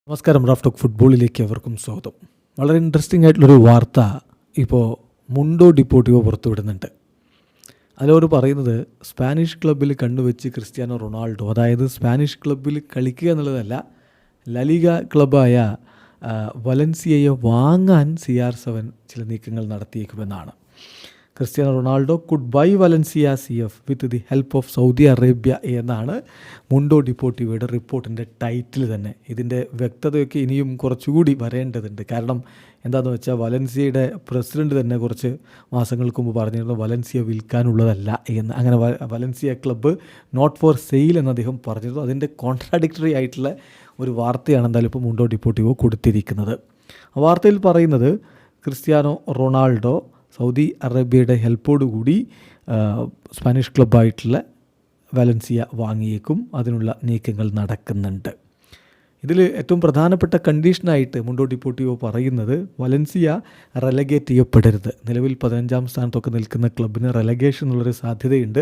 നമസ്കാരം. Raf talk ഫുട്ബോളിലേക്ക് അവർക്കും സ്വാഗതം. വളരെ ഇൻട്രസ്റ്റിംഗ് ആയിട്ടുള്ളൊരു വാർത്ത ഇപ്പോൾ മുണ്ടോ ഡിപ്പോർട്ടിവോ പുറത്തുവിടുന്നുണ്ട്. അതിലവർ പറയുന്നത് സ്പാനിഷ് ക്ലബ്ബിൽ കണ്ണുവെച്ച് ക്രിസ്ത്യാനോ റൊണാൾഡോ, അതായത് സ്പാനിഷ് ക്ലബ്ബിൽ കളിക്കുക എന്നുള്ളതല്ല, ലലിഗ ക്ലബ്ബായ വലൻസിയയെ വാങ്ങാൻ CR7 ചില നീക്കങ്ങൾ നടത്തിയേക്കുമെന്നാണ്. Cristiano Ronaldo could buy Valencia CF with the help of Saudi Arabia എന്നാണ് മുണ്ടോ ഡിപ്പോർട്ടിവോയുടെ റിപ്പോർട്ടിൻ്റെ ടൈറ്റിൽ തന്നെ. ഇതിൻ്റെ വ്യക്തതയൊക്കെ ഇനിയും കുറച്ചുകൂടി വരേണ്ടതുണ്ട്. കാരണം എന്താണെന്ന് വെച്ചാൽ വലൻസിയയുടെ പ്രസിഡൻറ്റ് തന്നെ കുറച്ച് മാസങ്ങൾക്ക് മുമ്പ് പറഞ്ഞിരുന്നു വലൻസിയ വിൽക്കാനുള്ളതല്ല എന്ന്. അങ്ങനെ Valencia club not for sale എന്ന് അദ്ദേഹം പറഞ്ഞിരുന്നു. അതിൻ്റെ കോൺട്രാഡിക്ടറി ആയിട്ടുള്ള ഒരു വാർത്തയാണ് എന്തായാലും ഇപ്പോൾ മുണ്ടോ ഡിപ്പോർട്ടിവോ കൊടുത്തിരിക്കുന്നത്. ആ വാർത്തയിൽ പറയുന്നത് ക്രിസ്ത്യാനോ റൊണാൾഡോ സൗദി അറേബ്യയുടെ ഹെൽപ്പോടുകൂടി സ്പാനിഷ് ക്ലബ്ബായിട്ടുള്ള വലൻസിയ വാങ്ങിയേക്കും. അതിനുള്ള നീക്കങ്ങൾ നടക്കുന്നുണ്ട്. ഇതിൽ ഏറ്റവും പ്രധാനപ്പെട്ട കണ്ടീഷനായിട്ട് മുണ്ടോ ഡിപ്പോർട്ടിവോ പറയുന്നത് വലൻസിയ റെലഗേറ്റ് ചെയ്യപ്പെടരുത്. നിലവിൽ 15ാം സ്ഥാനത്തൊക്കെ നിൽക്കുന്ന ക്ലബിന് റെലഗേഷൻ എന്നുള്ളൊരു സാധ്യതയുണ്ട്.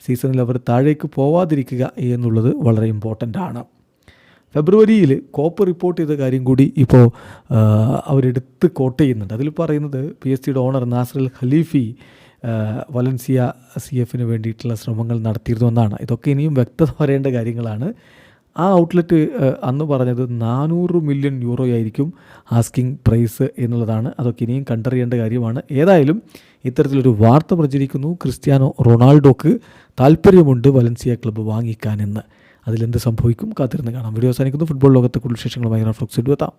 സീസണിൽ അവർ താഴേക്ക് പോവാതിരിക്കുക എന്നുള്ളത് വളരെ ഇമ്പോർട്ടൻ്റ് ആണ്. ഫെബ്രുവരിയിൽ കോപ്പ് റിപ്പോർട്ട് ചെയ്ത കാര്യം കൂടി ഇപ്പോൾ അവരെടുത്ത് കോട്ട് ചെയ്യുന്നുണ്ട്. അതിൽ പറയുന്നത് PSG ഓണർ നാസർ അൽ ഖലീഫി വലൻസിയ CFന് വേണ്ടിയിട്ടുള്ള ശ്രമങ്ങൾ നടത്തിയിരുന്നു എന്നാണ്. ഇതൊക്കെ ഇനിയും വ്യക്തത വരേണ്ട കാര്യങ്ങളാണ്. ആ ഔട്ട്ലെറ്റ് അന്ന് പറഞ്ഞത് 400 മില്യൺ യൂറോ ആയിരിക്കും ആസ്കിങ് പ്രൈസ് എന്നുള്ളതാണ്. അതൊക്കെ ഇനിയും കണ്ടറിയേണ്ട കാര്യമാണ്. ഏതായാലും ഇത്തരത്തിലൊരു വാർത്ത പ്രചരിക്കുന്നു. ക്രിസ്ത്യാനോ റൊണാൾഡോക്ക് താല്പര്യമുണ്ട് വലൻസിയ ക്ലബ്ബ് വാങ്ങിക്കാനെന്ന്. അതിലെന്ത് സംഭവിക്കും കാത്തിരുന്ന് കാണാം. വീഡിയോ അവസാനിക്കുന്നു. ഫുട്ബോൾ ലോകത്തെ കൂടുതൽ വിശേഷങ്ങളുമായി റാഫ് ടോക്സ് എത്താം.